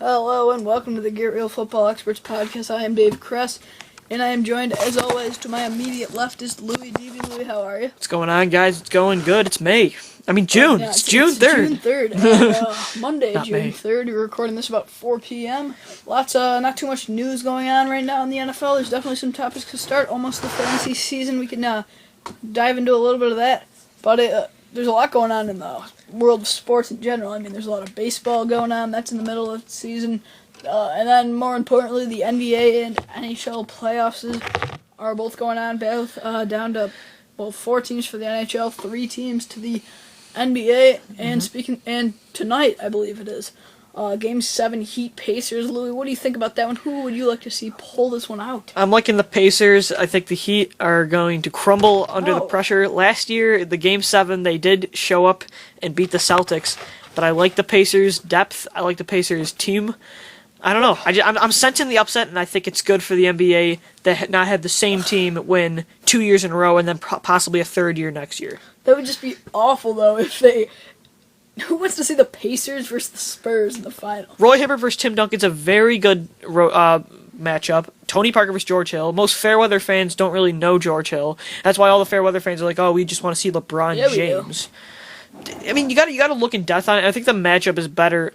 Hello and welcome to the Get Real Football Experts podcast. I am Dave Kress, and I am joined, as always, to my immediate left is Louis DB. Louis, how are you? What's going on, guys? It's going good. It's May. June. Yeah, it's June 3rd. June 3rd. And, Monday, Not June May. 3rd. We're recording this about 4 p.m. Not too much news going on right now in the NFL. There's definitely some topics to start. Almost the fantasy season. We can dive into a little bit of that. But there's a lot going on in the world of sports in general. I mean, there's a lot of baseball going on. That's in the middle of the season. And then, more importantly, the NBA and NHL playoffs are both going on. Both down to 4 teams for the NHL, 3 teams to the NBA. And tonight, I believe it is, Game 7 Heat Pacers. Louis, what do you think about that one? Who would you like to see pull this one out? I'm liking the Pacers. I think the Heat are going to crumble under the pressure. Last year, the Game 7, they did show up and beat the Celtics. But I like the Pacers' depth. I like the Pacers' team. I don't know. I'm sensing the upset, and I think it's good for the NBA to not have the same team win 2 years in a row and then possibly a third year next year. That would just be awful, though, if they... Who wants to see the Pacers versus the Spurs in the final? Roy Hibbert versus Tim Duncan's a very good matchup. Tony Parker versus George Hill. Most Fairweather fans don't really know George Hill. That's why all the Fairweather fans are like, oh, we just want to see LeBron James. I mean, you got to look in depth on it. I think the matchup is better.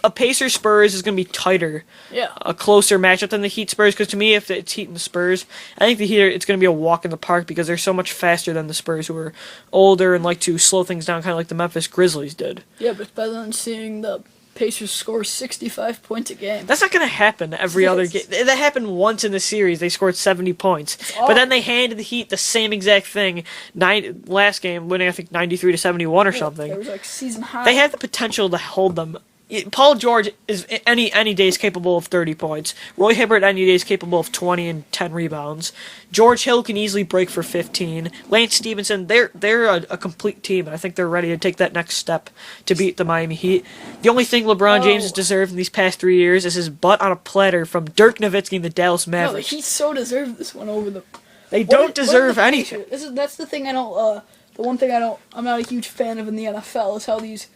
A Pacers Spurs is going to be tighter. Yeah. A closer matchup than the Heat Spurs, because to me, if it's Heat and the Spurs, I think the Heat, it's going to be a walk in the park because they're so much faster than the Spurs, who are older and like to slow things down, kind of like the Memphis Grizzlies did. Yeah, but it's better than seeing the Pacers score 65 points a game. That's not going to happen every other game. That happened once in the series. They scored 70 points. But then they handed the Heat the same exact thing last game, winning, I think, 93-71 or something. It was like season high. They have the potential to hold them. Paul George is any day is capable of 30 points. Roy Hibbert any day is capable of 20 and 10 rebounds. George Hill can easily break for 15. Lance Stevenson, they're a complete team, and I think they're ready to take that next step to beat the Miami Heat. The only thing LeBron James has deserved in these past 3 years is his butt on a platter from Dirk Nowitzki and the Dallas Mavericks. No, he so deserved this one over the... They don't deserve anything. That's the thing I don't... the one thing I'm not a huge fan of in the NFL is how these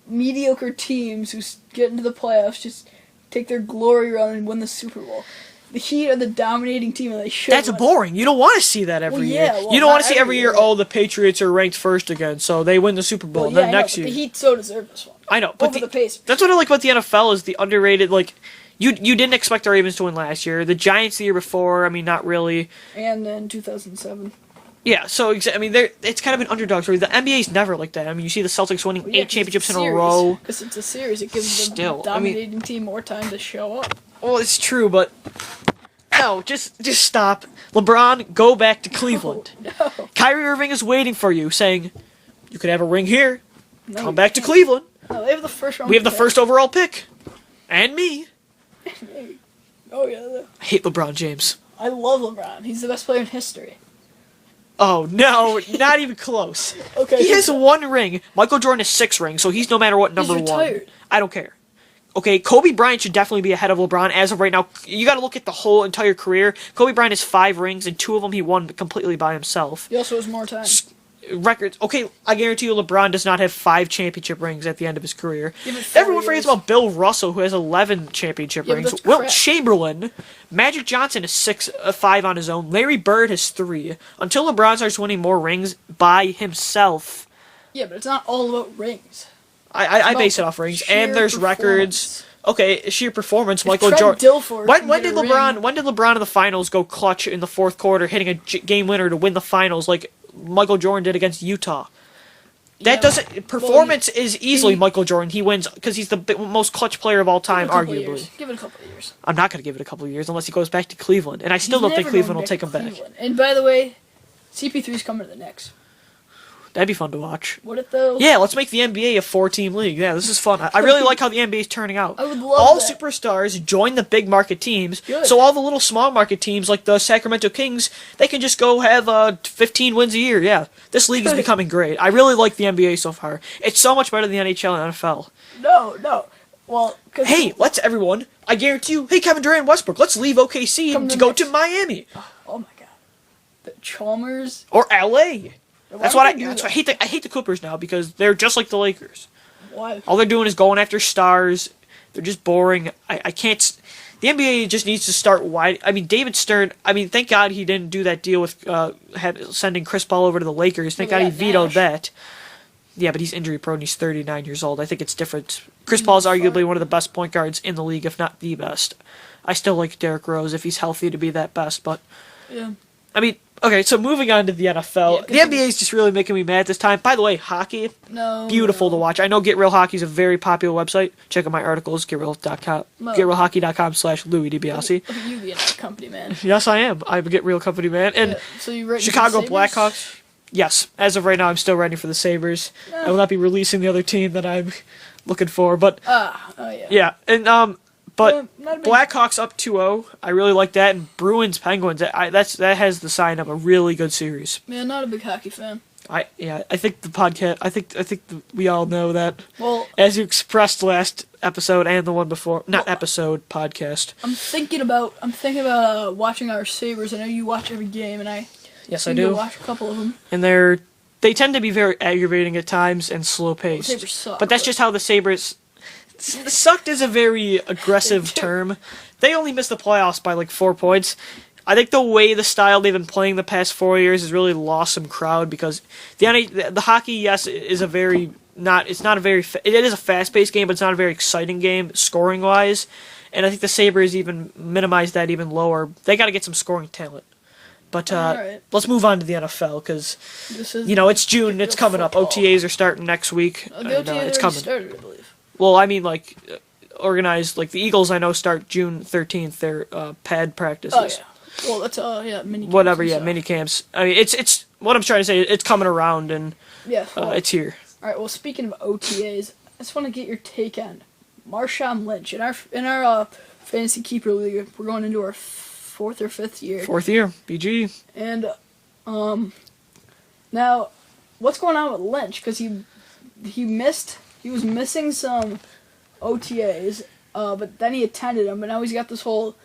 mediocre teams who get into the playoffs just take their glory run and win the Super Bowl. The Heat are the dominating team, and they should. That's boring. You don't want to see that every year. Well, you don't want to see every year, oh, the Patriots are ranked first again, so they win the Super Bowl. And then next year, the Heat so deserve this one. I know, but over the Pacers. That's what I like about the NFL is the underrated. Like, you didn't expect the Ravens to win last year. The Giants the year before. I mean, not really. And in 2007. Yeah, so I mean, it's kind of an underdog story. The NBA's never like that. I mean, you see the Celtics winning 8 championships in a row. Because it's a series, it gives the dominating team more time to show up. Well, it's true, but no, just stop. LeBron, go back to Cleveland. No. Kyrie Irving is waiting for you, saying, "You could have a ring here. No, Come back to Cleveland. No, they have the first round. We have the first overall pick, and me." Oh yeah. I hate LeBron James. I love LeBron. He's the best player in history. Oh, no, not even close. Okay. He has 1 ring. Michael Jordan has 6 rings, so he's no matter what number 1. Retired. I don't care. Okay, Kobe Bryant should definitely be ahead of LeBron as of right now. You got to look at the whole entire career. Kobe Bryant has 5 rings, and 2 of them he won completely by himself. He also has more time. Records. Okay, I guarantee you LeBron does not have 5 championship rings at the end of his career. Yeah, Everyone forgets about Bill Russell, who has 11 championship rings. Wilt Chamberlain, Magic Johnson has 5 on his own. Larry Bird has 3. Until LeBron starts winning more rings by himself. Yeah, but it's not all about rings. I base it off rings, and there's records. Okay, sheer performance. Michael Jordan. When did LeBron in the finals go clutch in the 4th quarter, hitting a game winner to win the finals like Michael Jordan did against Utah? That doesn't. Performance is easily Michael Jordan. He wins because he's the most clutch player of all time, arguably. Give it a couple of years. I'm not going to give it a couple of years unless he goes back to Cleveland, and I still don't think Cleveland will take him back. And by the way, CP3's coming to the Knicks. That'd be fun to watch. Would it though? Yeah, let's make the NBA a 4-team league. Yeah, this is fun. I really like how the NBA is turning out. I would love all that. Superstars join the big market teams, Good. so all the little small market teams like the Sacramento Kings, they can just go have 15 wins a year. Yeah, this league is becoming great. I really like the NBA so far. It's so much better than the NHL and NFL. No. Well, hey, let's everyone. I guarantee you. Hey, Kevin Durant, Westbrook, let's leave OKC to go to Miami. Oh my God, the Chalmers or LA. That's what I hate the Clippers now because they're just like the Lakers. Why? All they're doing is going after stars. They're just boring. I can't. The NBA just needs to start wide. I mean, David Stern. I mean, thank God he didn't do that deal with sending Chris Paul over to the Lakers. Thank God he vetoed that. Yeah, but he's injury prone. He's 39 years old. I think it's different. Chris Paul is arguably one of the best point guards in the league, if not the best. I still like Derrick Rose if he's healthy to be that best, but Yeah. I mean, okay, so moving on to the NFL. The NBA is just really making me mad this time. By the way, hockey, beautiful to watch. I know Get Real Hockey is a very popular website. Check out my articles, getrealhockey.com, getrealhockey.com/Louis DiBiase. Look at you being a company man. Yes, I am. I'm a Get Real company man. And So you ready Chicago for the Sabres? Blackhawks. Yes, as of right now, I'm still ready for the Sabres. I will not be releasing the other team that I'm looking for, but yeah, and but Blackhawks up 2-0. I really like that, and Bruins Penguins. That has the sign of a really good series. Man, not a big hockey fan. I think the podcast. We all know that. Well, as you expressed last episode and the one before, podcast. I'm thinking about watching our Sabres. I know you watch every game, and I. Yes, I do. Watch a couple of them. And they tend to be very aggravating at times and slow paced. Sabres suck. But that's just how the Sabres. Sucked is a very aggressive term. They only missed the playoffs by like 4 points. I think the way the style they've been playing the past 4 years has really lost some crowd because the hockey, yes, is a very it is a fast paced game, but it's not a very exciting game scoring wise. And I think the Sabres even minimized that even lower. They got to get some scoring talent. But let's move on to the NFL because it's June. It's coming up. OTAs are starting next week. The OTAs it's coming. Started, I believe. Well, I mean, like, organized, like, the Eagles, I know, start June 13th, their pad practices. Oh, yeah. Well, that's, mini camps. Whatever, yeah, mini camps. I mean, it's what I'm trying to say, it's coming around, and it's here. All right, well, speaking of OTAs, I just want to get your take on Marshawn Lynch. In our fantasy keeper league, we're going into our fourth or fifth year. Fourth year, BG. And, now, what's going on with Lynch? Because he was missing some OTAs, but then he attended them, but now he's got this whole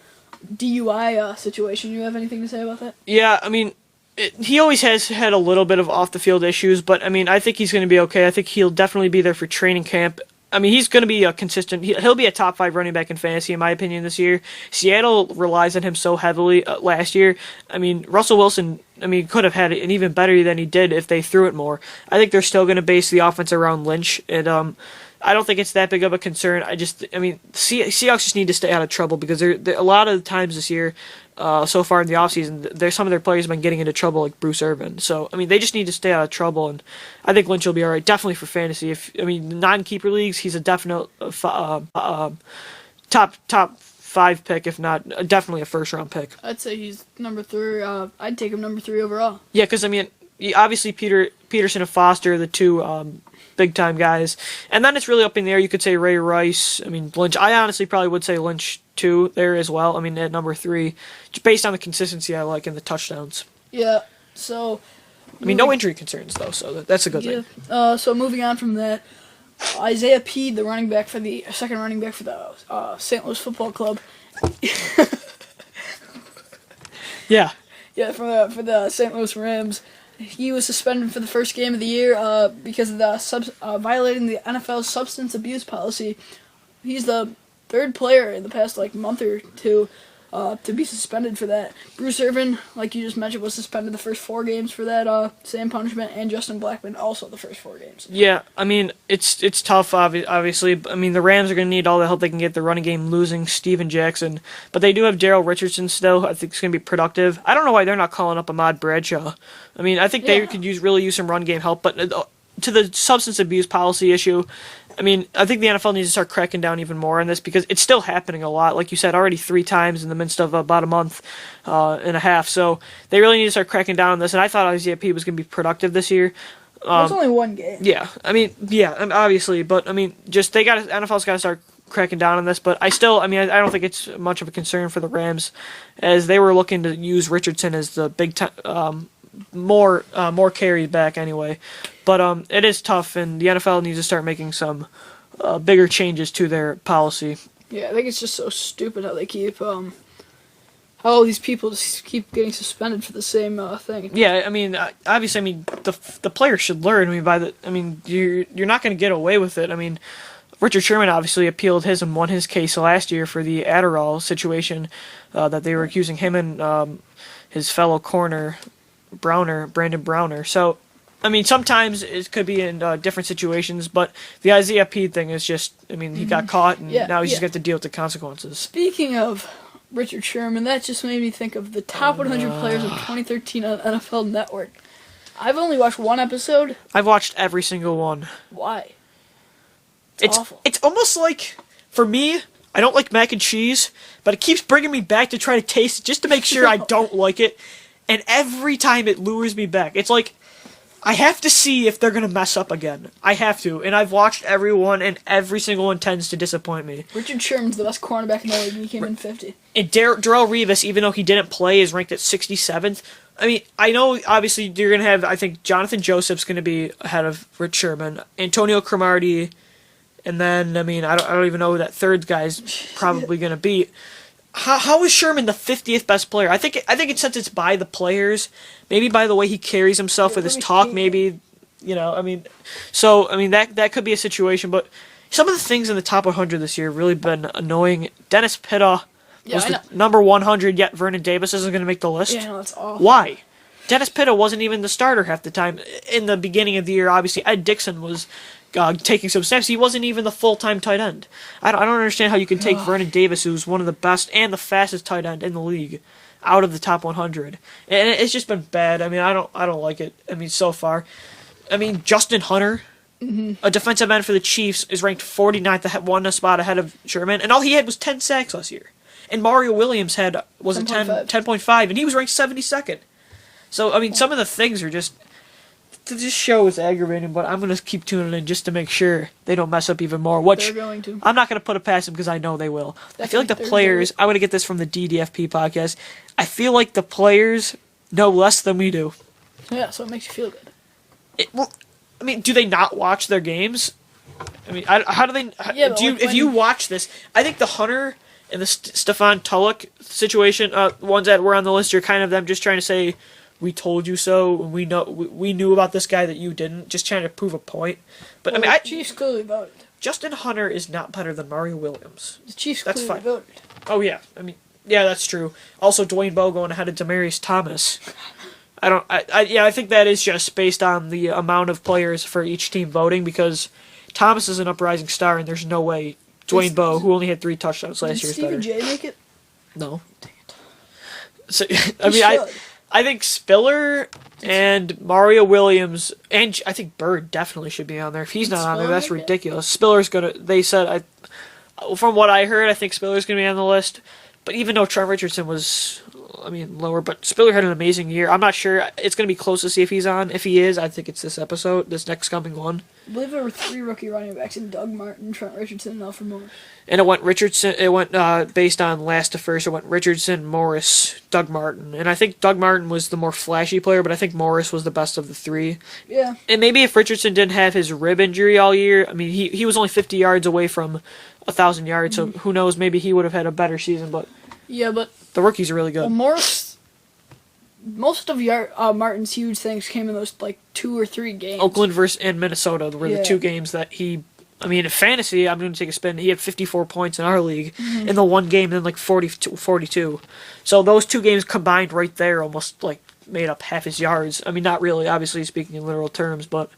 DUI situation. You have anything to say about that? Yeah, I mean, he always has had a little bit of off-the-field issues, but, I mean, I think he's going to be okay. I think he'll definitely be there for training camp. I mean, he's going to be a consistent. He'll be a top 5 running back in fantasy, in my opinion, this year. Seattle relies on him so heavily last year. I mean, Russell Wilson, could have had an even better than he did if they threw it more. I think they're still going to base the offense around Lynch, and I don't think it's that big of a concern. Seahawks just need to stay out of trouble because they're a lot of the times this year, so far in the offseason, some of their players have been getting into trouble, like Bruce Irvin. So, they just need to stay out of trouble, and I think Lynch will be all right, definitely for fantasy. Non-keeper leagues, he's a definite top 5 pick, if not definitely a first-round pick. I'd say he's number 3. I'd take him number 3 overall. Yeah, because, obviously Peterson and Foster are the two big-time guys. And then it's really up in the air. You could say Ray Rice. Lynch. I honestly probably would say Lynch, too, there as well. At number 3, just based on the consistency I like in the touchdowns. Yeah, so... no injury concerns, though, so that's a good thing. So moving on from that, Isaiah Pead, the second running back for the St. Louis Football Club. Yeah. Yeah, for the St. Louis Rams. He was suspended for the first game of the year because of the violating the NFL's substance abuse policy. He's the third player in the past month or two to be suspended for that. Bruce Irvin, like you just mentioned, was suspended the first 4 games for that same punishment, and Justin Blackmon also the first 4 games. Yeah, it's tough, obviously. The Rams are going to need all the help they can get. The running game losing Steven Jackson, but they do have Darrell Richardson still. I think it's going to be productive. I don't know why they're not calling up Ahmad Bradshaw. I think they could really use some run game help, but to the substance abuse policy issue, I think the NFL needs to start cracking down even more on this because it's still happening a lot. Like you said, already 3 times in the midst of about a month and a half. So they really need to start cracking down on this. And I thought Isaiah P was going to be productive this year. It was only 1 game. Yeah, obviously, but NFL's got to start cracking down on this. But I don't think it's much of a concern for the Rams, as they were looking to use Richardson as the big time. More carried back anyway, but it is tough, and the NFL needs to start making some bigger changes to their policy. Yeah, I think it's just so stupid how they keep how all these people just keep getting suspended for the same thing. Yeah, obviously, the players should learn. You're not going to get away with it. Richard Sherman obviously appealed his and won his case last year for the Adderall situation that they were accusing him and his fellow corner, Brandon Browner. So, I mean, sometimes it could be in different situations, but the Isaiah Pede thing is just, I mean, he got caught, and now he's just got to deal with the consequences. Speaking of Richard Sherman, that just made me think of the top 100 players of 2013 on NFL Network. I've only watched one episode. I've watched every single one. Why? It's awful. It's almost like, for me, I don't like mac and cheese, but it keeps bringing me back to try to taste it just to make sure I don't like it. And every time it lures me back. It's like, I have to see if they're going to mess up again. I have to. And I've watched every one, and every single one tends to disappoint me. Richard Sherman's the best cornerback in the league, and he came in 50. And Darrelle Revis, even though he didn't play, is ranked at 67th. I mean, I know, obviously, you're going to have, I think, Jonathan Joseph's going to be ahead of Rich Sherman. Antonio Cromartie, and then, I mean, I don't even know who that third guy's probably going to be. How is Sherman the 50th best player? I think since it's by the players, maybe by the way he carries himself with his talk, maybe, I mean, so, I mean, that could be a situation, but some of the things in the top 100 this year have really been annoying. Dennis Pitta was the number 100, yet Vernon Davis isn't going to make the list. Yeah, that's awful. Why? Dennis Pitta wasn't even the starter half the time. In the beginning of the year, obviously, Ed Dixon was taking some snaps. He wasn't even the full-time tight end. I don't understand how you can take Vernon Davis, who's one of the best and the fastest tight end in the league, out of the top 100. And it's just been bad. I mean, I don't like it. I mean, so far. I mean, Justin Hunter, a defensive end for the Chiefs, is ranked 49th, one spot ahead of Sherman, and all he had was 10 sacks last year. And Mario Williams had, 10.5, and he was ranked 72nd. So, I mean, some of the things are just... This show is aggravating, but I'm going to keep tuning in just to make sure they don't mess up even more. Which they're going to. I'm not going to put it past them because I know they will. I feel like the players... I'm going to get this from the DDFP podcast. I feel like the players know less than we do. Yeah, so it makes you feel good. I mean, do they not watch their games? I mean, how do they... if you watch this, I think the Hunter and the Stefan Tulloch situation, ones that were on the list, are kind of them just trying to say... We told you so. We knew about this guy that you didn't. Just trying to prove a point. But well, I mean, the Chiefs clearly voted. Justin Hunter is not better than Mario Williams. The Chiefs clearly voted. Oh yeah, I mean, yeah, that's true. Also, Dwayne Bowe going ahead of Demaryius Thomas. I think that is just based on the amount of players for each team voting, because Thomas is an uprising star, and there's no way Dwayne Bowe, who only had 3 touchdowns last year, is better. Did Stephen J make it? No. Dang it. So I mean, I think Spiller and Mario Williams, and I think Bird definitely should be on there. If he's not on there, that's ridiculous. Spiller's gonna. They said, from what I heard, I think Spiller's gonna be on the list. But even though Trent Richardson was, lower, but Spiller had an amazing year. I'm not sure. It's gonna be close to see if he's on. If he is, I think it's this next coming one. I believe there were 3 rookie running backs in Doug Martin, Trent Richardson, and Alfred Morris. And it went Richardson. It went based on last to first. It went Richardson, Morris, Doug Martin, and I think Doug Martin was the more flashy player, but I think Morris was the best of the 3. Yeah. And maybe if Richardson didn't have his rib injury all year, I mean, he was only 50 yards away from 1,000 yards, so who knows? Maybe he would have had a better season. But yeah, but the rookies are really good. Well, Morris. Most of Martin's huge things came in those 2 or 3 games. Oakland and Minnesota were the 2 games that he. I mean, in fantasy, I'm going to take a spin. He had 54 points in our league in the one game, and then 42. So those 2 games combined right there almost made up half his yards. I mean, not really, obviously speaking in literal terms, but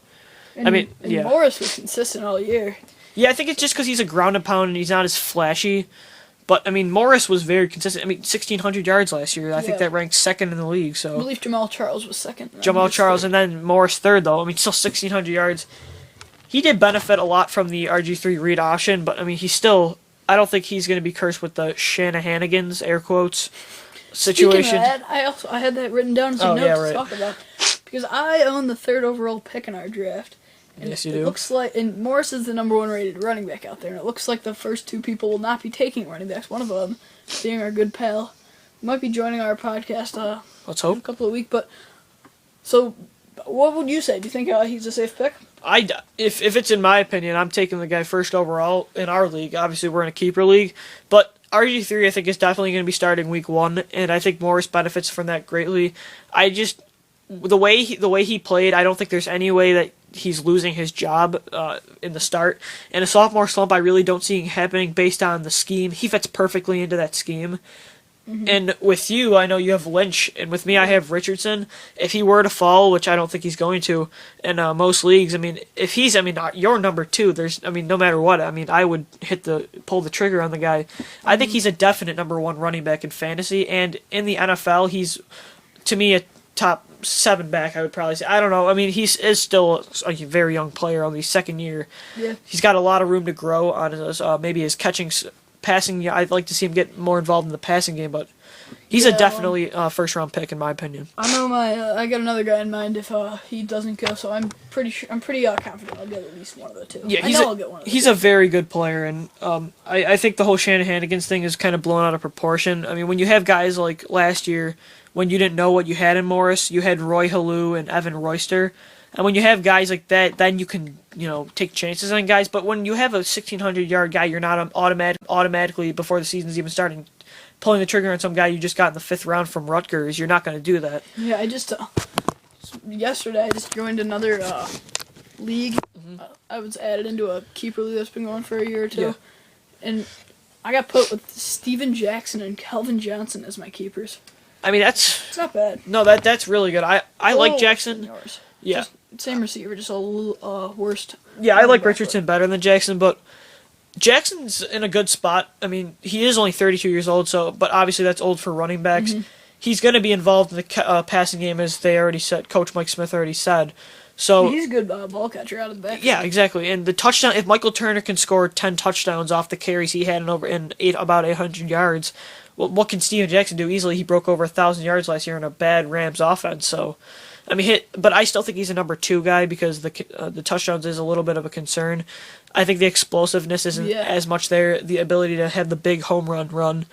and Morris was consistent all year. Yeah, I think it's just because he's a ground and pound and he's not as flashy. But, I mean, Morris was very consistent. I mean, 1,600 yards last year. I think that ranked 2nd in the league. So I believe Jamal Charles was 2nd. Jamal Charles, and then Morris 3rd, though. I mean, still 1,600 yards. He did benefit a lot from the RG3 read option, but, I mean, he's still... I don't think he's going to be cursed with the Shanahanigans, air quotes, situation. Speaking of that, I had that written down in some notes to talk about. Because I own the 3rd overall pick in our draft. And yes, you do. It looks like, and Morris is the number 1 rated running back out there, and it looks like the first 2 people will not be taking running backs. One of them being our good pal, might be joining our podcast. Let's hope. In a couple of weeks. But so, what would you say? Do you think he's a safe pick? If it's in my opinion, I'm taking the guy 1st overall in our league. Obviously, we're in a keeper league, but RG3 I think is definitely going to be starting week 1, and I think Morris benefits from that greatly. the way he played, I don't think there's any way that he's losing his job in the start. And a sophomore slump, I really don't see happening based on the scheme. He fits perfectly into that scheme. Mm-hmm. And with you, I know you have Lynch, and with me, I have Richardson. If he were to fall, which I don't think he's going to, in most leagues, I mean, if he's, your number 2, no matter what, I would pull the trigger on the guy. Mm-hmm. I think he's a definite number 1 running back in fantasy, and in the NFL, he's, to me, a top 7 back, I would probably say. I don't know. I mean, he is still a very young player, only second year. Yeah. He's got a lot of room to grow on his, maybe his passing. I'd like to see him get more involved in the passing game, but he's a definitely first-round pick in my opinion. I know I got another guy in mind if he doesn't go, so I'm pretty confident I'll get at least one of the 2. Yeah, I'll get one of the 2. He's a very good player, and I think the whole Shanahanigans thing is kind of blown out of proportion. I mean, when you have guys like last year, when you didn't know what you had in Morris, you had Roy Halou and Evan Royster. And when you have guys like that, then you can, take chances on guys. But when you have a 1,600-yard guy, you're not automatically, before the season's even starting, pulling the trigger on some guy you just got in the 5th round from Rutgers. You're not going to do that. Yeah, yesterday I just joined another league. Mm-hmm. I was added into a keeper league that's been going for a year or 2. Yeah. And I got put with Steven Jackson and Kelvin Johnson as my keepers. I mean, it's not bad. No, that's really good. I like Jackson. Yeah. Just same receiver, just a little worst. Yeah, I like Richardson better than Jackson, but Jackson's in a good spot. I mean, he is only 32 years old, but obviously that's old for running backs. Mm-hmm. He's going to be involved in the passing game, as they already said. Coach Mike Smith already said. So he's a good ball catcher out of the back. Yeah, exactly. And the touchdown, if Michael Turner can score 10 touchdowns off the carries he had about 800 yards, well, what can Steven Jackson do? Easily, he broke over 1,000 yards last year in a bad Rams offense. So, but I still think he's a number 2 guy because the touchdowns is a little bit of a concern. I think the explosiveness isn't as much there. The ability to have the big home run.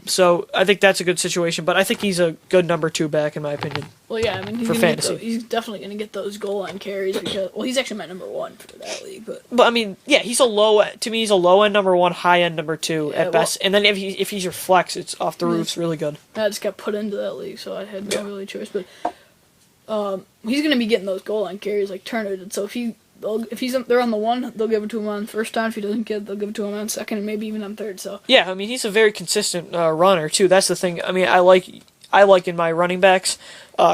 So I think that's a good situation, but I think he's a good number 2 back in my opinion. Well, yeah, he's definitely going to get those goal line carries because he's actually my number 1 for that league. But he's a low end number 1, high end number 2 at best, and then if he's your flex, it's off the roof. It's really good. I just got put into that league, so I had no really choice. But he's going to be getting those goal line carries like Turner did. So if they're on the 1, they'll give it to him on first down. If he doesn't get it, they'll give it to him on second and maybe even on third. So yeah, he's a very consistent runner too. That's the thing. I like in my running backs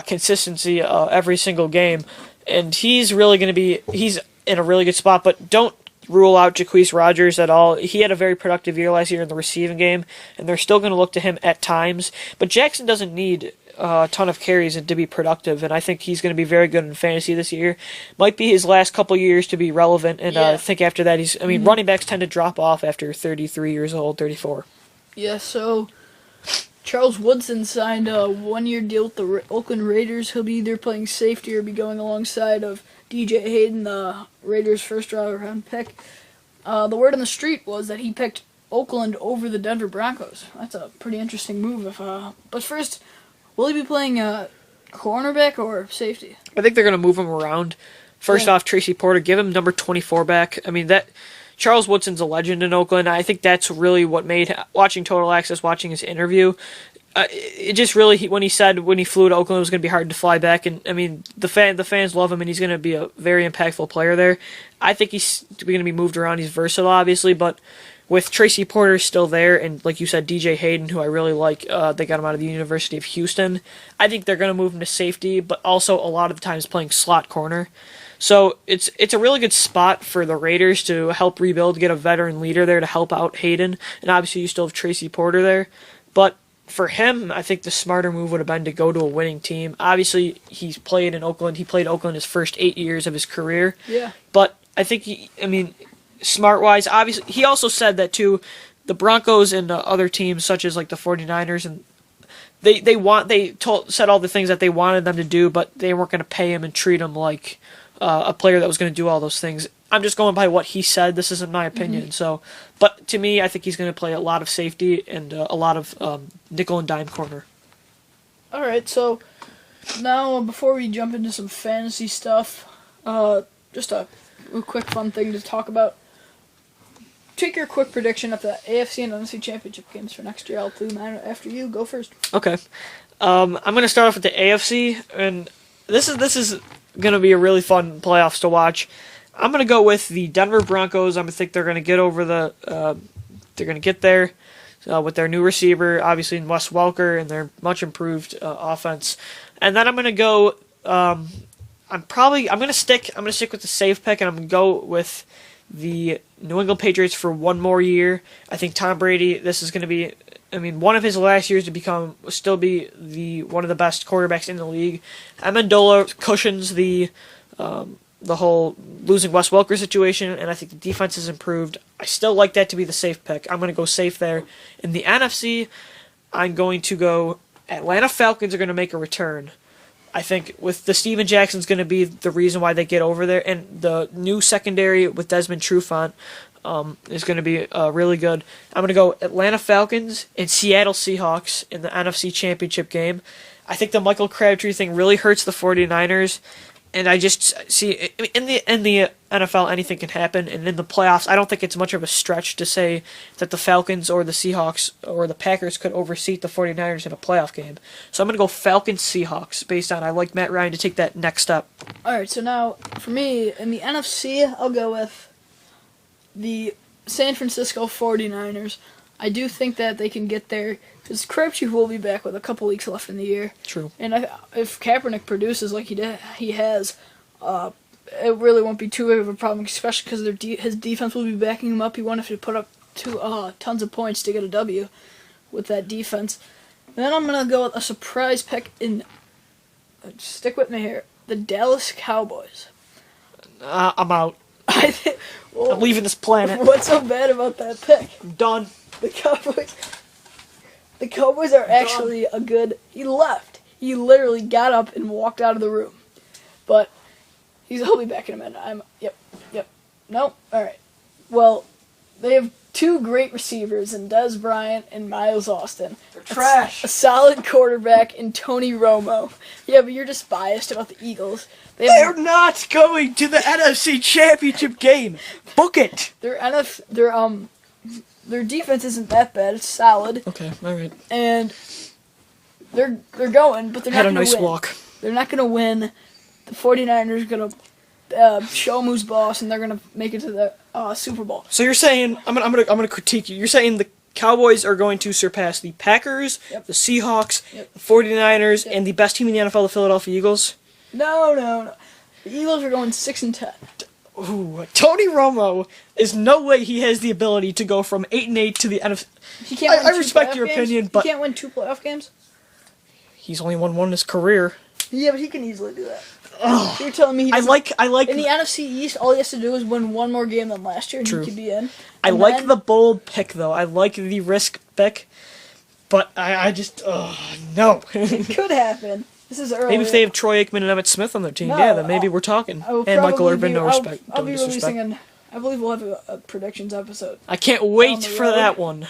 consistency every single game, and he's really going to be he's in a really good spot. But don't rule out Jacquizz Rodgers at all. He had a very productive year last year in the receiving game, and they're still going to look to him at times. But Jackson doesn't need a ton of carries and to be productive, and I think he's going to be very good in fantasy this year. Might be his last couple years to be relevant, and I think after that running backs tend to drop off after 33 years old, 34. Yeah, so Charles Woodson signed a 1-year deal with the Oakland Raiders. He'll be either playing safety or be going alongside of DJ Hayden, the Raiders' first-round pick. The word on the street was that he picked Oakland over the Denver Broncos. That's a pretty interesting move. But first, will he be playing cornerback or safety? I think they're going to move him around. First off, Tracy Porter, give him number 24 back. Charles Woodson's a legend in Oakland. I think that's really what made watching Total Access, watching his interview. It just really when he flew to Oakland, it was going to be hard to fly back. And the fans love him, and he's going to be a very impactful player there. I think he's going to be moved around. He's versatile, obviously, but with Tracy Porter still there, and like you said, DJ Hayden, who I really like, they got him out of the University of Houston. I think they're going to move him to safety, but also a lot of the times playing slot corner. So it's a really good spot for the Raiders to help rebuild, get a veteran leader there to help out Hayden, and obviously you still have Tracy Porter there. But for him, I think the smarter move would have been to go to a winning team. Obviously, he's played in Oakland. He played Oakland his first 8 years of his career. Yeah. But I think smart-wise, obviously, he also said that too, the Broncos and other teams such as like the 49ers, and said all the things that they wanted them to do, but they weren't going to pay him and treat him like a player that was going to do all those things. I'm just going by what he said. This isn't my opinion. Mm-hmm. So, but to me, I think he's going to play a lot of safety and a lot of nickel and dime corner. All right, so now before we jump into some fantasy stuff, just a quick fun thing to talk about. Take your quick prediction of the AFC and NFC championship games for next year. I'll do mine after you. Go first. Okay. I'm going to start off with the AFC, and this is going to be a really fun playoffs to watch. I'm going to go with the Denver Broncos. I think they're going to get over they're going to get there with their new receiver, obviously in Wes Welker, and their much improved offense. And then I'm going to go. I'm going to stick with the safe pick, and I'm going to go with the New England Patriots for one more year. I think Tom Brady. This is going to be. One of his last years to still be one of the best quarterbacks in the league. Amendola cushions the whole losing Wes Welker situation, and I think the defense has improved. I still like that to be the safe pick. I'm going to go safe there. In the NFC, I'm going to go Atlanta Falcons are going to make a return. I think with the Steven Jackson's going to be the reason why they get over there, and the new secondary with Desmond Trufant is going to be really good. I'm going to go Atlanta Falcons and Seattle Seahawks in the NFC Championship game. I think the Michael Crabtree thing really hurts the 49ers, and I just see in the NFL anything can happen, and in the playoffs I don't think it's much of a stretch to say that the Falcons or the Seahawks or the Packers could overseat the 49ers in a playoff game. So I'm going to go Falcons Seahawks based on I like Matt Ryan to take that next step. Alright, so now for me in the NFC, I'll go with the San Francisco 49ers. I do think that they can get there because Crabtree will be back with a couple weeks left in the year. True. And if Kaepernick produces like he has, it really won't be too big of a problem, especially because his defense will be backing him up. He won't have to put up tons of points to get a W with that defense. And then I'm going to go with a surprise pick in, stick with me here, the Dallas Cowboys. I'm out. Well, I'm leaving this planet. What's so bad about that pick? I'm done. The Cowboys are actually a good. He left. He literally got up and walked out of the room. But he'll be back in a minute. Yep. No? Alright. Well, they have two great receivers in Dez Bryant and Miles Austin. They're trash. A solid quarterback in Tony Romo. Yeah, but you're just biased about the Eagles. They're not going to the NFC Championship game. Book it. Their defense isn't that bad. It's solid. Okay, all right. And they're going, but they're not going to win. Had a nice walk. They're not going to win. The 49ers are going to show them who's boss, and they're going to make it to the Super Bowl. So you're saying I'm gonna critique you. You're saying the Cowboys are going to surpass the Packers, the Seahawks, the 49ers, and the best team in the NFL, the Philadelphia Eagles? No. The Eagles are going 6-10. Ooh, Tony Romo is no way he has the ability to go from 8-8 to the NFC. I respect your opinion, but he can't win 2 playoff games. He's only won one in his career. Yeah, but he can easily do that. So you're telling me he doesn't, I like in the NFC East, all he has to do is win one more game than last year, and True. he could be in. I like the bold pick though. I like the risk pick, but I just no. It could happen. This is early. Maybe if they have Troy Aikman and Emmett Smith on their team, then maybe we're talking. And Michael Irvin, no respect. I'll be releasing I believe we'll have a predictions episode. I can't wait for that one.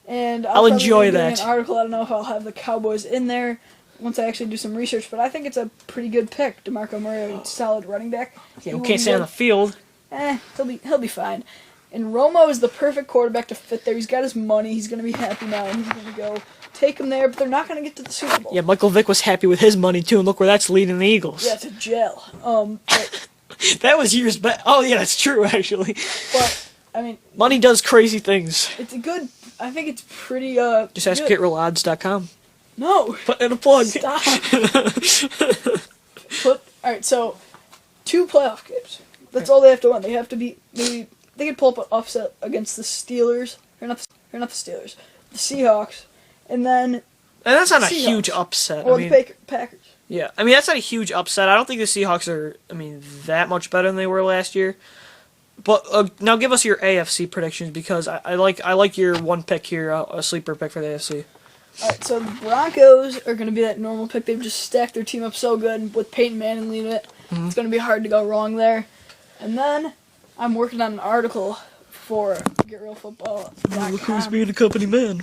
And I'll enjoy that. An article. I don't know if I'll have the Cowboys in there once I actually do some research, but I think it's a pretty good pick. DeMarco Murray, a solid running back. Yeah, we can't stay on the field. He'll be fine. And Romo is the perfect quarterback to fit there. He's got his money. He's going to be happy now, and he's going to go take him there, but they're not going to get to the Super Bowl. Yeah, Michael Vick was happy with his money, too, and look where that's leading the Eagles. Yeah, to jail. That was years back. Oh, yeah, that's true, actually. But, I mean... money does crazy things. It's a good... I think it's pretty, Just ask GetRealOdds.com. No! Put in a plug. Stop! Alright, so, 2 playoff games. That's all they have to win. They have to be... Maybe... They could pull up an upset against the Steelers. Or not the Steelers. The Seahawks. And then... And that's not a huge upset. Or the Packers. Yeah, that's not a huge upset. I don't think the Seahawks are, that much better than they were last year. But now give us your AFC predictions, because I like your one pick here, a sleeper pick for the AFC. Alright, so the Broncos are going to be that normal pick. They've just stacked their team up so good with Peyton Manning leading it. Mm-hmm. It's going to be hard to go wrong there. And then I'm working on an article for GetRealFootball.com. Look who's being a company man.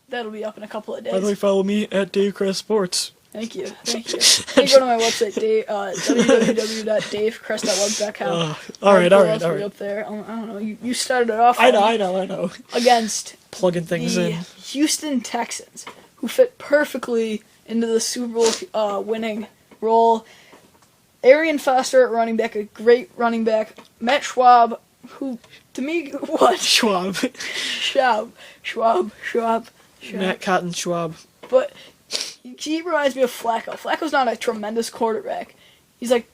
That'll be up in a couple of days. By the way, follow me at DaveCrest Sports. Thank you. You can go to my website, www.davecrest.web.com. All right. Up there. I don't know. You started it off. I know. Against plugging things the in. Houston Texans, who fit perfectly into the Super Bowl winning role. Arian Foster at running back, a great running back. Matt Schwab, who, to me, what? Schwab. Schwab. Matt Cotton Schwab. But he reminds me of Flacco. Flacco's not a tremendous quarterback. He's like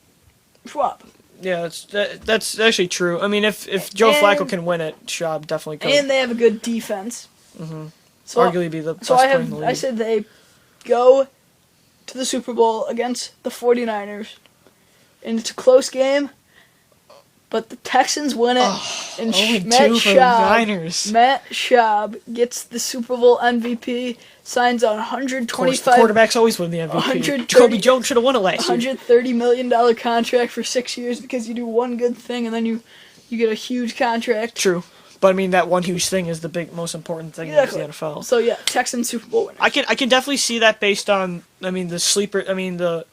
Schwab. Yeah, that's actually true. I mean, if Joe Flacco can win it, Schwab definitely could. And they have a good defense. Mm-hmm. So, arguably be the best player in the league. I said they go to the Super Bowl against the 49ers. And it's a close game, but the Texans win it. And Matt Schaub gets the Super Bowl MVP, signs a $125 quarterbacks always win the MVP. Jacoby Jones should have won it last year. $130 million contract for 6 years because you do one good thing and then you get a huge contract. True. But I mean, that one huge thing is the most important thing in the NFL. So yeah, Texans Super Bowl winner. I can definitely see that based on, I mean, the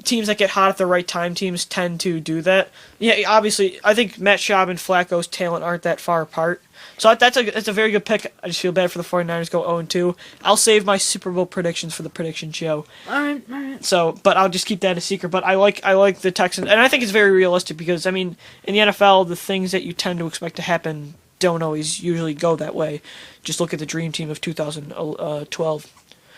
teams that get hot at the right time, teams tend to do that. Yeah, obviously, I think Matt Schaub and Flacco's talent aren't that far apart. So that's a very good pick. I just feel bad for the 49ers go 0-2. I'll save my Super Bowl predictions for the prediction show. All right. So, but I'll just keep that a secret. But I like the Texans, and I think it's very realistic because, I mean, in the NFL, the things that you tend to expect to happen don't always usually go that way. Just look at the Dream Team of 2012.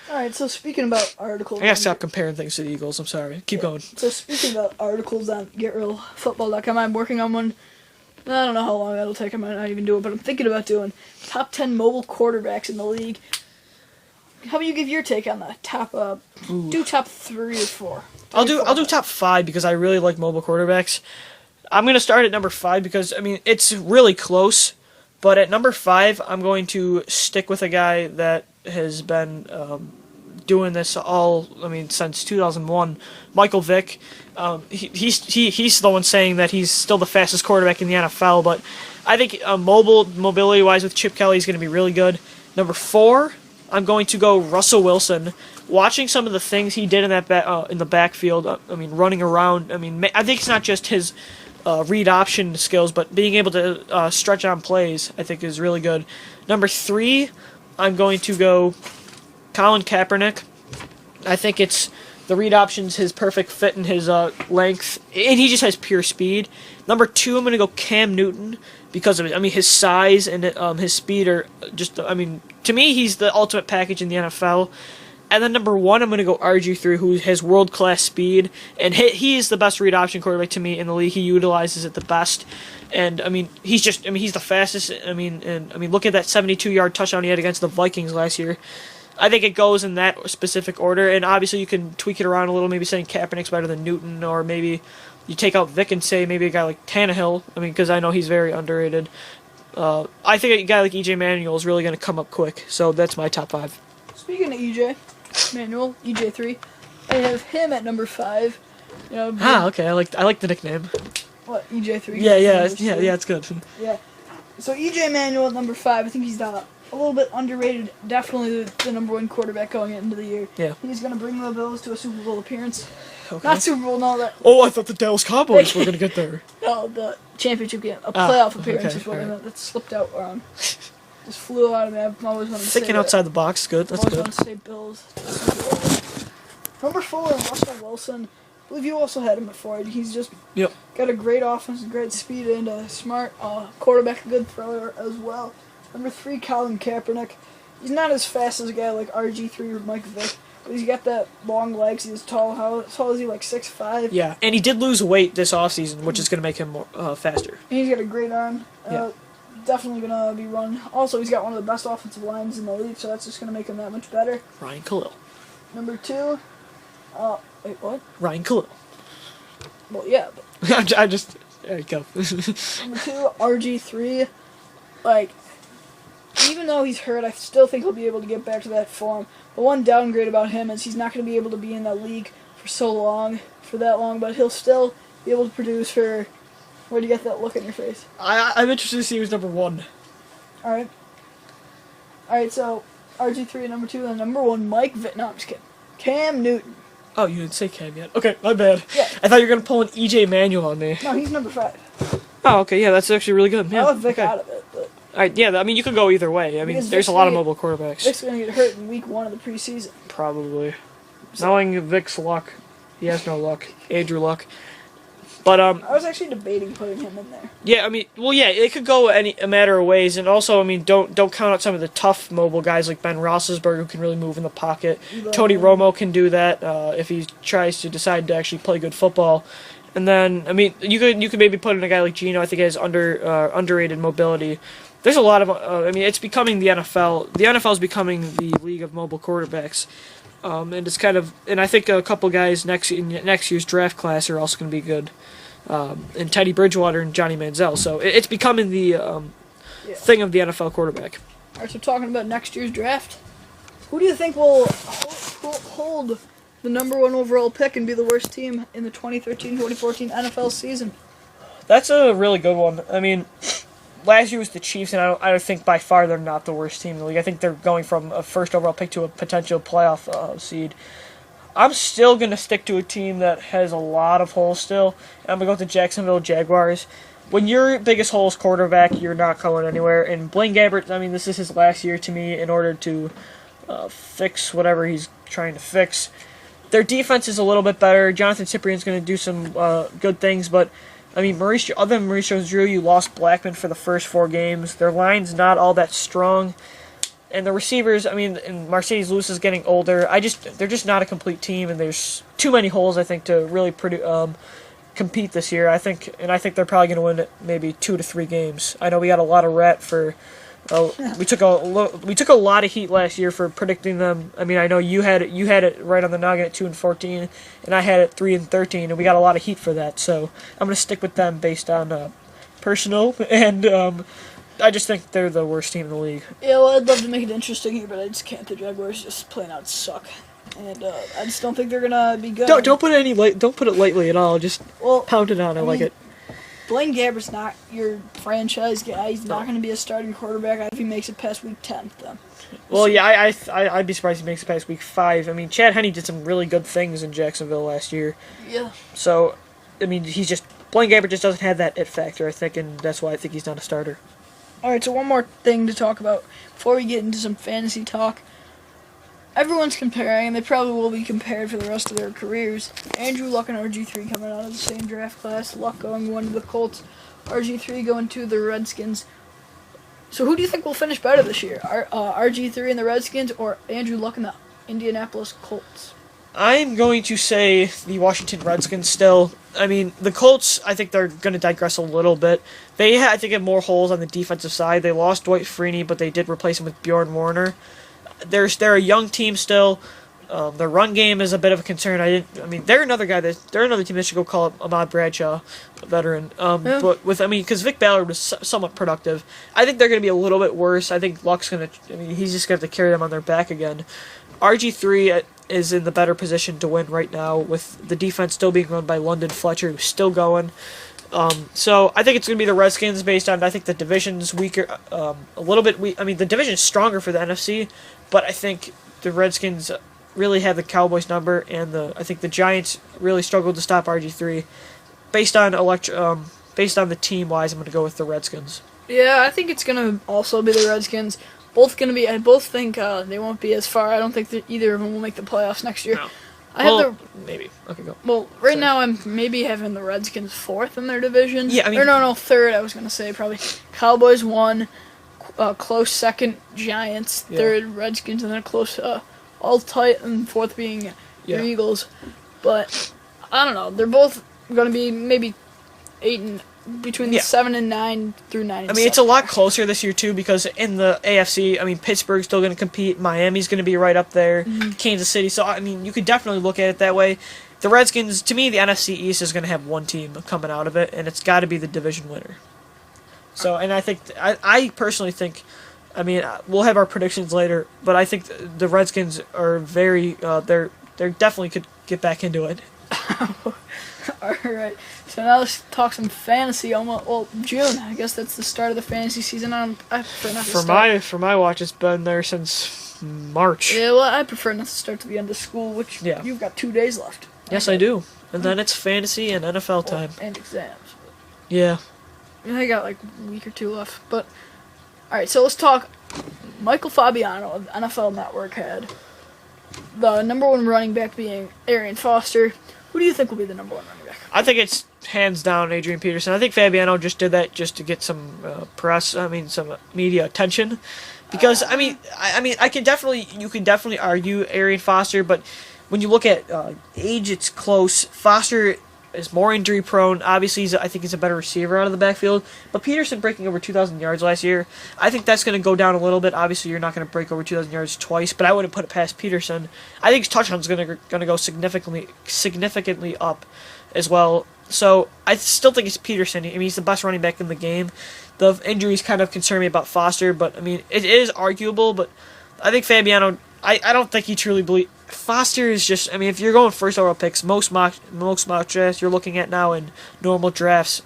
All right, so speaking about articles... I gotta stop comparing things to the Eagles, I'm sorry. Keep going. So speaking about articles on GetRealFootball.com, I'm working on one. I don't know how long that'll take, I might not even do it, but I'm thinking about doing top 10 mobile quarterbacks in the league. How about you give your take on the top, do top 3 or 4? I'll do top 5 because I really like mobile quarterbacks. I'm gonna start at number 5 because, I mean, it's really close, but at number 5, I'm going to stick with a guy that has been doing this since 2001. Michael Vick. He's the one saying that he's still the fastest quarterback in the NFL, but I think mobility wise with Chip Kelly is going to be really good. Number 4, I'm going to go Russell Wilson. Watching some of the things he did in that in the backfield, running around. I think it's not just his read option skills, but being able to stretch on plays, I think is really good. Number 3, I'm going to go Colin Kaepernick. I think it's the read options, his perfect fit and his length, and he just has pure speed. Number 2, I'm going to go Cam Newton because of his size and his speed are just, to me, he's the ultimate package in the NFL. And then number 1, I'm going to go RG3, who has world-class speed, and he is the best read option quarterback to me in the league. He utilizes it the best, and he's the fastest. Look at that 72-yard touchdown he had against the Vikings last year. I think it goes in that specific order, and obviously you can tweak it around a little, maybe saying Kaepernick's better than Newton, or maybe you take out Vick and say maybe a guy like Tannehill, because I know he's very underrated. I think a guy like EJ Manuel is really going to come up quick, so that's my top 5. Speaking of EJ Manuel, EJ3, I have him at number 5. Okay, I like the nickname. What, EJ3? Yeah, it's good. Yeah. So EJ Manuel at number 5, I think he's a little bit underrated. Definitely the number 1 quarterback going into the year. Yeah. He's going to bring the Bills to a Super Bowl appearance. Okay. Not Super Bowl, no. I thought the Dallas Cowboys were going to get there. No, the championship game. A playoff appearance is what I meant. That slipped out wrong. Just flew out of me. I've always wanted to say thinking outside the box, good. That's good. I always want to say Bills. Number 4, Russell Wilson. I believe you also had him at 4. He's just got a great offense, great speed, and a smart quarterback, a good thrower as well. Number 3, Colin Kaepernick. He's not as fast as a guy like RG3 or Mike Vick, but he's got that long legs. He's tall. How tall is he? Like 6'5"? Yeah, and he did lose weight this offseason, which is going to make him more faster. And he's got a great arm. Definitely going to be run. Also, he's got one of the best offensive lines in the league, so that's just going to make him that much better. Ryan Khalil. Number 2, wait, what? Ryan Khalil. Well, yeah. But I just, there you go. Number 2, RG3. Even though he's hurt, I still think he'll be able to get back to that form. The one downgrade about him is he's not going to be able to be in that league for that long, but he'll still be able to produce for... Where'd you get that look on your face? I'm interested to see who's number 1. Alright, so RG3 at number 2, and number 1, Mike Vick. No, I'm just kidding. Cam Newton. Oh, you didn't say Cam yet. Okay, my bad. Yeah. I thought you were going to pull an EJ Manuel on me. No, he's number 5. Oh, okay, yeah, that's actually really good. Yeah, I left Vick out of it, but... Yeah, I mean, you could go either way. I mean, Because there's a lot of mobile quarterbacks. Vic's going to get hurt in week 1 of the preseason. Probably. Knowing Vic's luck, he has no luck. Andrew Luck. But I was actually debating putting him in there. yeah, I mean, well, yeah, it could go a matter of ways, and also, I mean, don't count out some of the tough mobile guys like Ben Roethlisberger who can really move in the pocket. Tony Romo can do that if he tries to decide to actually play good football. And then, I mean, you could maybe put in a guy like Geno. I think he has underrated mobility. There's a lot of, I mean, it's becoming the NFL. The NFL is becoming the league of mobile quarterbacks. And it's kind of, and I think a couple guys in next year's draft class are also going to be good. And Teddy Bridgewater and Johnny Manziel. So it's becoming the thing of the NFL quarterback. All right, so talking about next year's draft, who do you think will hold the number 1 overall pick and be the worst team in the 2013-2014 NFL season? That's a really good one. I mean, last year was the Chiefs, and I don't think by far they're not the worst team in the league. I think they're going from a first overall pick to a potential playoff seed. I'm still going to stick to a team that has a lot of holes still. I'm going to go with the Jacksonville Jaguars. When your biggest hole is quarterback, you're not going anywhere. And Blaine Gabbert, I mean, this is his last year to me in order to fix whatever he's trying to fix. Their defense is a little bit better. Jonathan Cyprien's going to do some good things, but I mean, other than Mauricio Drew, you lost Blackman for the first 4 games. Their line's not all that strong. And the receivers, I mean, and Mercedes Lewis is getting older. They're just not a complete team, and there's too many holes, I think, to really compete this year. I think they're probably going to win maybe 2 to 3 games. I know we got a lot of rat for. We took a lot of heat last year for predicting them. I mean, I know you had it right on the noggin at 2-14, and I had it 3-13, and we got a lot of heat for that. So I'm going to stick with them based on personal and. I just think they're the worst team in the league. Yeah, well, I'd love to make it interesting here, but I just can't. The Jaguars just plain out suck, and I just don't think they're gonna be good. Don't put it lightly at all. Just pound it on. I like it. Blaine Gabbert's not your franchise guy. He's not going to be a starting quarterback if he makes it past week 10. Then. Well, yeah, I'd be surprised if he makes it past week 5. I mean, Chad Henne did some really good things in Jacksonville last year. Yeah. So, I mean, Blaine Gabbert just doesn't have that it factor, I think, and that's why I think he's not a starter. All right, so one more thing to talk about before we get into some fantasy talk. Everyone's comparing, and they probably will be compared for the rest of their careers. Andrew Luck and RG3 coming out of the same draft class. Luck going 1 to the Colts, RG3 going to the Redskins. So who do you think will finish better this year? RG3 and the Redskins or Andrew Luck and the Indianapolis Colts? I'm going to say the Washington Redskins still. I mean, the Colts, I think they're going to digress a little bit. They, I think, have more holes on the defensive side. They lost Dwight Freeney, but they did replace him with Bjorn Warner. They're a young team still. Their run game is a bit of a concern. They're another team that should go call up Ahmad Bradshaw, a veteran. Because Vic Ballard was somewhat productive. I think they're going to be a little bit worse. I think Luck's going to. He's just going to have to carry them on their back again. RG3 is in the better position to win right now, with the defense still being run by London Fletcher, who's still going. So I think it's going to be the Redskins based on, I think the division's weaker, a little bit weak. I mean, the division is stronger for the NFC, but I think the Redskins really have the Cowboys number, and I think the Giants really struggled to stop RG3. Based on the team-wise, I'm going to go with the Redskins. Yeah, I think it's going to also be the Redskins. I both think they won't be as far. I don't think that either of them will make the playoffs next year. No. Maybe. Okay, go. Well, right now I'm maybe having the Redskins 4th in their division. Yeah, I mean... no, 3rd, I was going to say, probably. Cowboys 1, close 2nd, Giants, 3rd, Redskins, and then a close, all tight, and 4th being your Eagles. But, I don't know, they're both going to be maybe 8 between 7 and 9 through 9 and I mean, 7. it's a lot closer this year, too, because in the AFC, I mean, Pittsburgh's still going to compete. Miami's going to be right up there. Mm-hmm. Kansas City. So, I mean, you could definitely look at it that way. The Redskins, to me, the NFC East is going to have one team coming out of it, and it's got to be the division winner. So, and I personally think, I mean, we'll have our predictions later, but I think the Redskins are very, they're definitely could get back into it. All right. So now let's talk some fantasy. June. I guess that's the start of the fantasy season. I prefer not to start. For my watch, it's been there since March. Yeah, well, I prefer not to start to the end of school, which you've got 2 days left. Yes, I do. And then it's fantasy and NFL time. And exams. Yeah. I got like a week or 2 left. But All right, so let's talk. Michael Fabiano of NFL Network had the number one running back being Arian Foster. Who do you think will be the number one running back? I think it's hands down Adrian Peterson. I think Fabiano just did that just to get some some media attention. Because I can definitely argue Arian Foster, but when you look at age, it's close. Foster is more injury prone. Obviously, I think he's a better receiver out of the backfield. But Peterson breaking over 2,000 yards last year, I think that's going to go down a little bit. Obviously, you're not going to break over 2,000 yards twice, but I wouldn't put it past Peterson. I think his touchdowns going to go significantly up as well. So I still think it's Peterson. I mean, he's the best running back in the game. The injuries kind of concern me about Foster, but I mean, it is arguable. But I think Fabiano, I don't think he truly believes. Foster is just, I mean, if you're going first overall picks, most mock drafts you're looking at now in normal drafts,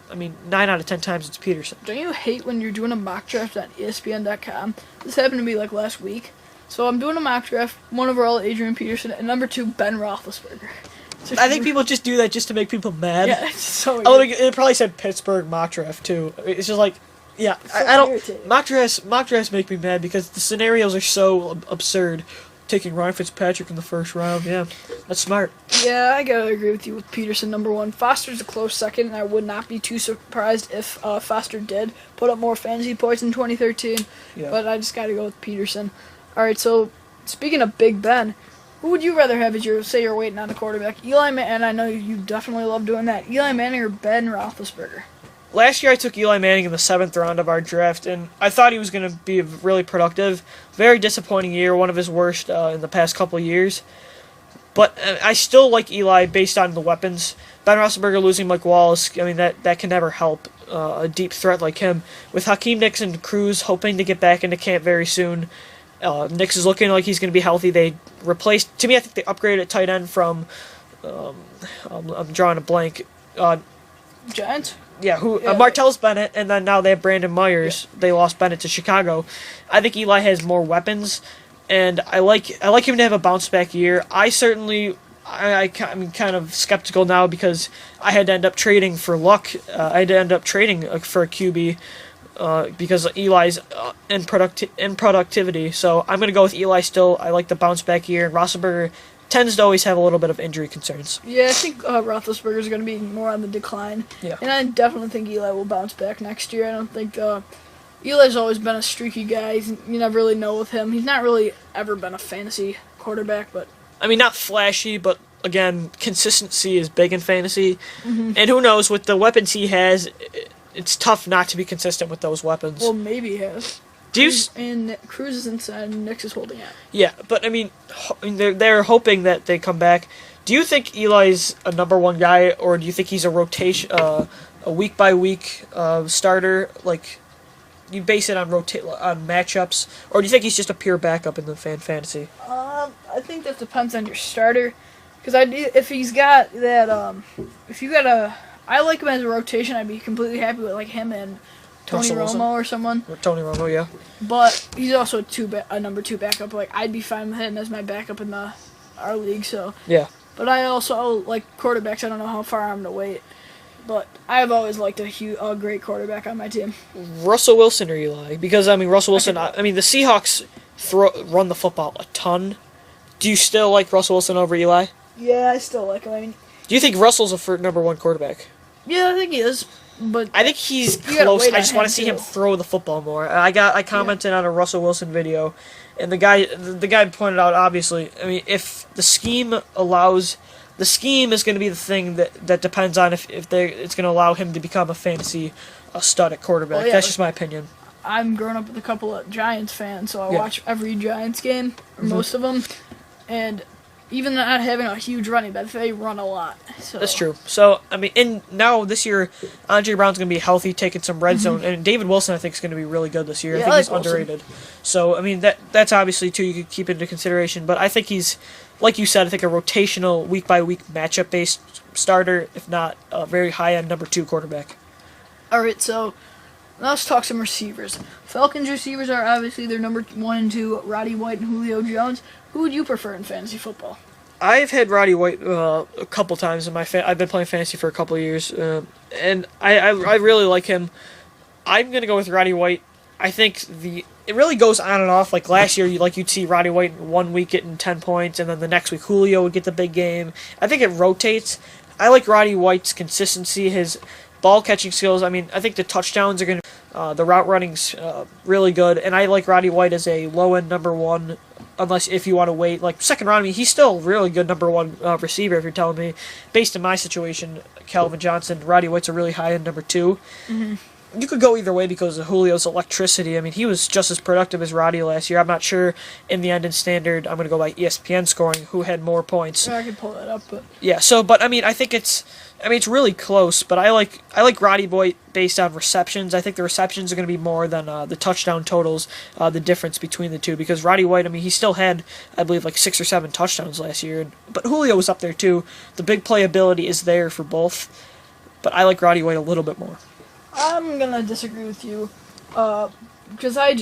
I mean, 9 out of 10 times it's Peterson. Don't you hate when you're doing a mock draft on ESPN.com? This happened to me like last week. So I'm doing a mock draft, 1 overall Adrian Peterson, and number 2 Ben Roethlisberger. I think people just do that just to make people mad. Yeah, it's so Oh, it probably said Pittsburgh mock draft too. It's just like, yeah, so I don't. irritating. Mock drafts make me mad because the scenarios are so absurd. Taking Ryan Fitzpatrick in the first round, yeah, that's smart. Yeah, I gotta agree with you with Peterson, number 1. Foster's a close second, and I would not be too surprised if Foster did put up more fantasy points in 2013. Yeah. But I just gotta go with Peterson. All right, so speaking of Big Ben, who would you rather have as you're waiting on a quarterback? Eli Manning, and I know you definitely love doing that. Eli Manning or Ben Roethlisberger? Last year I took Eli Manning in the 7th round of our draft, and I thought he was going to be really productive. Very disappointing year, one of his worst in the past couple of years. But I still like Eli based on the weapons. Ben Roethlisberger losing Mike Wallace, I mean, that can never help a deep threat like him. With Hakeem Nicks and Cruz hoping to get back into camp very soon, Nicks is looking like he's going to be healthy. They replaced, to me, I think they upgraded at tight end from, I'm drawing a blank. Giants? Yeah, Yeah. Martellus Bennett, and then now they have Brandon Myers. Yeah. They lost Bennett to Chicago. I think Eli has more weapons, and I like him to have a bounce back year. I'm kind of skeptical now because I had to end up trading for Luck. I had to end up trading for a QB because of Eli's productivity. So I'm gonna go with Eli still. I like the bounce back year, and Roethlisberger tends to always have a little bit of injury concerns. Yeah, I think Roethlisberger is going to be more on the decline. Yeah. And I definitely think Eli will bounce back next year. I don't think Eli's always been a streaky guy. You never really know with him. He's not really ever been a fantasy quarterback, but I mean, not flashy, but again, consistency is big in fantasy. Mm-hmm. And who knows, with the weapons he has, it's tough not to be consistent with those weapons. well, maybe he has. And Cruz is inside, and Nix is holding out. Yeah, but I mean, they're hoping that they come back. Do you think Eli's a number 1 guy, or do you think he's a rotation, a week by week starter? Like, you base it on on matchups, or do you think he's just a pure backup in the fantasy? I think that depends on your starter, because if he's got that, if you got I like him as a rotation. I'd be completely happy with like him and Tony Romo or someone. Tony Romo, yeah. But he's also a number 2 backup. Like, I'd be fine with him as my backup in our league. So Yeah. But I also like quarterbacks. I don't know how far I'm gonna wait. But I've always liked a great quarterback on my team. Russell Wilson or Eli? Because I mean, Russell Wilson. I mean, the Seahawks run the football a ton. Do you still like Russell Wilson over Eli? Yeah, I still like him. I mean, Do you think Russell's a number 1 quarterback? yeah, I think he is. But I think he's you gotta close. wait I on just want him, to see him too. throw the football more. I commented on a Russell Wilson video, and the guy pointed out, obviously, I mean, if the scheme allows, the scheme is going to be the thing that depends on if it's going to allow him to become a fantasy stud at quarterback. Well, yeah, That's just my opinion. I'm growing up with a couple of Giants fans, so I Yeah. watch every Giants game, or most of them. And even not having a huge running back, they run a lot. So. That's true. So, I mean, now this year, Andre Brown's going to be healthy, taking some red zone, and David Wilson, I think, is going to be really good this year. Yeah, I think I he's like Wilson. underrated. So, I mean, that's obviously, too, you could keep into consideration. But I think he's, like you said, I think a rotational, week-by-week matchup-based starter, if not a very high-end number 2 quarterback. All right, so now let's talk some receivers. Falcons receivers are obviously their number 1 and 2, Roddy White and Julio Jones. Who would you prefer in fantasy football? I've had Roddy White a couple times in I've been playing fantasy for a couple of years, and I really like him. I'm gonna go with Roddy White I think it really goes on and off. Like last year, you'd see Roddy White 1 week getting 10 points, and then the next week Julio would get the big game. I think it rotates. I like Roddy White's consistency, his ball catching skills. I mean, I think the touchdowns are going to, the route running's really good, and I like Roddy White as a low end number one. Unless if you want to wait, like second round, I mean, he's still a really good number one receiver. If you're telling me, based on my situation, Calvin Johnson, Roddy White's a really high end number two. Mm-hmm. You could go either way because of Julio's electricity. I mean, he was just as productive as Roddy last year. I'm not sure in the end in standard. I'm going to go by ESPN scoring who had more points. I can pull that up, but yeah. So, but I mean, it's really close. But I like Roddy White based on receptions. I think the receptions are going to be more than the touchdown totals. The difference between the two, because Roddy White, I mean, he still had, I believe, like 6 or 7 touchdowns last year. But Julio was up there too. The big playability is there for both. But I like Roddy White a little bit more. I'm gonna disagree with you, because I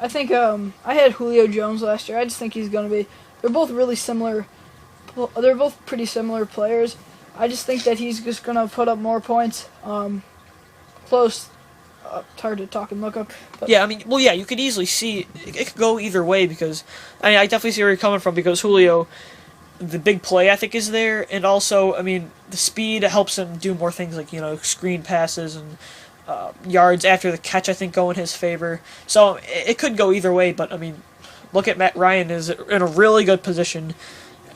think I had Julio Jones last year. I just think he's gonna be. They're both really similar. They're both pretty similar players. I just think that he's just gonna put up more points. Close. It's hard to talk and look up. But. Yeah, I mean, well, yeah, you could easily see it could go either way because I definitely see where you're coming from because Julio. The big play, I think, is there, and also, I mean, the speed helps him do more things like, screen passes and yards after the catch, I think, go in his favor. So it could go either way, but, I mean, look at Matt Ryan is in a really good position.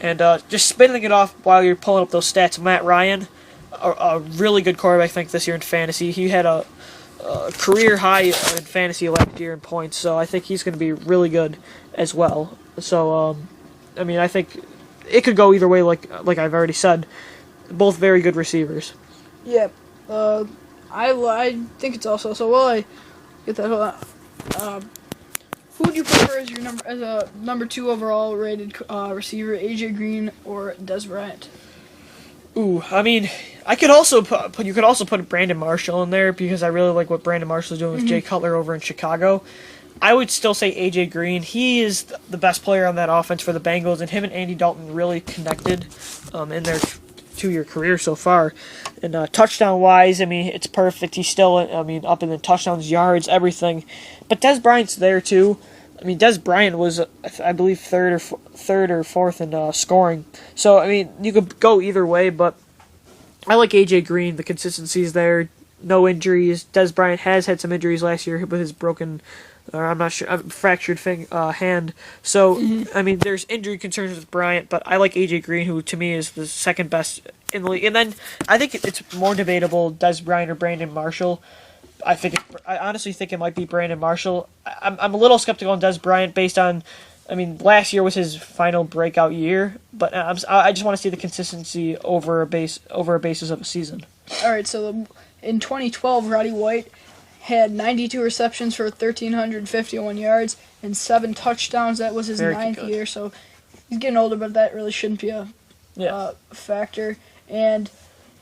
And just spinning it off while you're pulling up those stats, Matt Ryan, a really good quarterback, I think, this year in fantasy. He had a career high in fantasy last year in points, so I think he's going to be really good as well. So, I mean, I think it could go either way, like I've already said. Both very good receivers. Yeah, I think it's also so. While I get that, who would you prefer as a number 2 overall rated receiver, AJ Green or Des Bryant? Ooh, I mean, you could also put Brandon Marshall in there because I really like what Brandon Marshall is doing with Jay Cutler over in Chicago. I would still say A.J. Green. He is the best player on that offense for the Bengals, and him and Andy Dalton really connected in their 2-year career so far. And touchdown-wise, I mean, it's perfect. He's still, up in the touchdowns, yards, everything. But Des Bryant's there, too. I mean, Des Bryant was, I believe, third or fourth in scoring. So, I mean, you could go either way, but I like A.J. Green. The consistency's there. No injuries. Des Bryant has had some injuries last year with his broken... or I'm not sure, fractured hand. So, I mean, there's injury concerns with Bryant, but I like A.J. Green, who to me is the second best in the league. And then I think it's more debatable, Des Bryant or Brandon Marshall. I honestly think it might be Brandon Marshall. I'm a little skeptical on Des Bryant based on, I mean, last year was his final breakout year, but I just want to see the consistency over a basis of a season. All right, so in 2012, Roddy White had 92 receptions for 1,351 yards and 7 touchdowns. That was his ninth year, so he's getting older, but that really shouldn't be a factor. And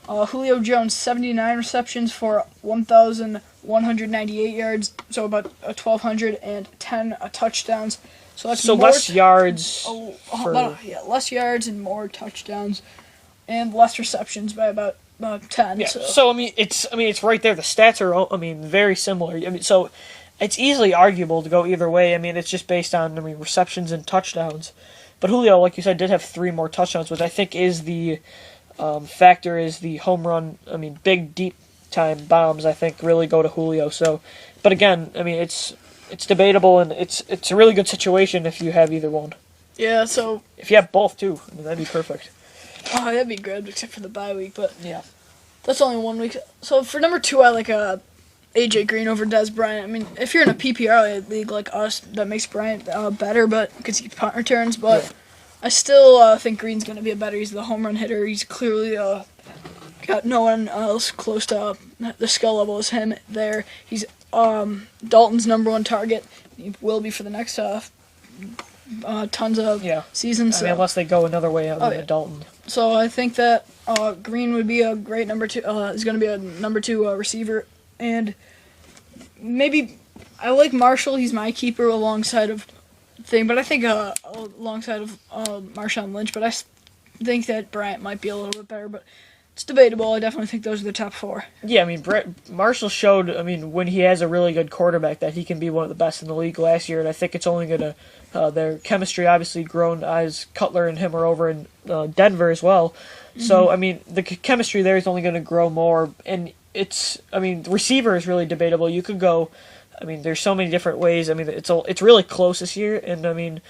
Julio Jones, 79 receptions for 1,198 yards, so about 1,210 touchdowns. So that's less yards. Less yards and more touchdowns, and less receptions by about 10. Yeah. So I mean, it's right there. The stats are, very similar. I mean, so it's easily arguable to go either way. I mean, it's just based on, receptions and touchdowns. But Julio, like you said, did have 3 more touchdowns, which I think is the factor is the home run. I mean, big deep time bombs, I think, really go to Julio. So, but again, I mean, it's debatable, and it's a really good situation if you have either one. Yeah. So if you have both too, that'd be perfect. Oh, that'd be good, except for the bye week, but yeah, that's only 1 week. So for number 2, I like A.J. Green over Des Bryant. I mean, if you're in a PPR league like us, that makes Bryant better, but because he gets punt returns. But I still think Green's going to be He's the home run hitter. He's clearly got no one else close to the skill level as him there. He's Dalton's number 1 target. He will be for the next tons of seasons. I mean, unless they go another way out than Dalton. So I think that Green would be a great number 2. Is going to be a number 2 receiver, and maybe I like Marshall. He's my keeper alongside of but I think alongside of Marshawn Lynch. But I think that Bryant might be a little bit better. But it's debatable. I definitely think those are the top 4. Yeah, I mean, Brett Marshall showed, I mean, when he has a really good quarterback that he can be one of the best in the league last year, and I think it's only going to, their chemistry obviously grown as Cutler and him are over in Denver as well. So, I mean, the chemistry there is only going to grow more, and it's, I mean, the receiver is really debatable. You could go, I mean, there's so many different ways. I mean, it's really close this year, and I mean,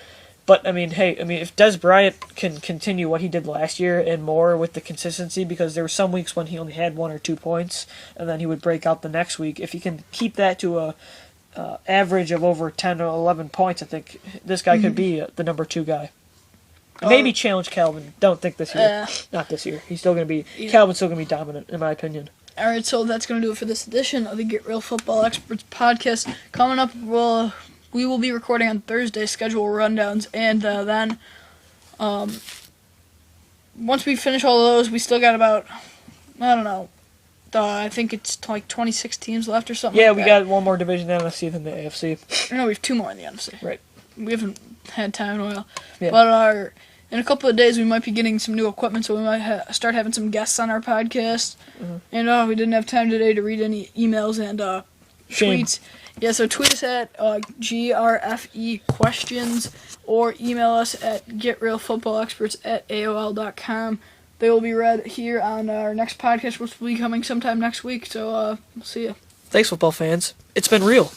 but I mean, hey, I mean, if Des Bryant can continue what he did last year and more with the consistency, because there were some weeks when he only had 1 or 2 points, and then he would break out the next week. If he can keep that to a average of over 10 or 11 points, I think this guy could be the number 2 guy. Maybe challenge Calvin. Don't think this year. Not this year. He's still going to be Calvin's still going to be dominant, in my opinion. All right, so that's going to do it for this edition of the Get Real Football Experts podcast. Coming up, we will be recording on Thursday, schedule rundowns, and then once we finish all of those, we still got about, I don't know, I think it's like 26 teams left or something. Yeah, like we that. got one more division in the NFC than the AFC. No, we have 2 more in the NFC. Right. We haven't had time in a while. Yeah. But in a couple of days, we might be getting some new equipment, so we might start having some guests on our podcast. And we didn't have time today to read any emails and tweets. Yeah, so tweet us at GRFE questions or email us at getrealfootballexperts@aol.com. They will be read here on our next podcast, which will be coming sometime next week. So we'll see you. Thanks, football fans. It's been real.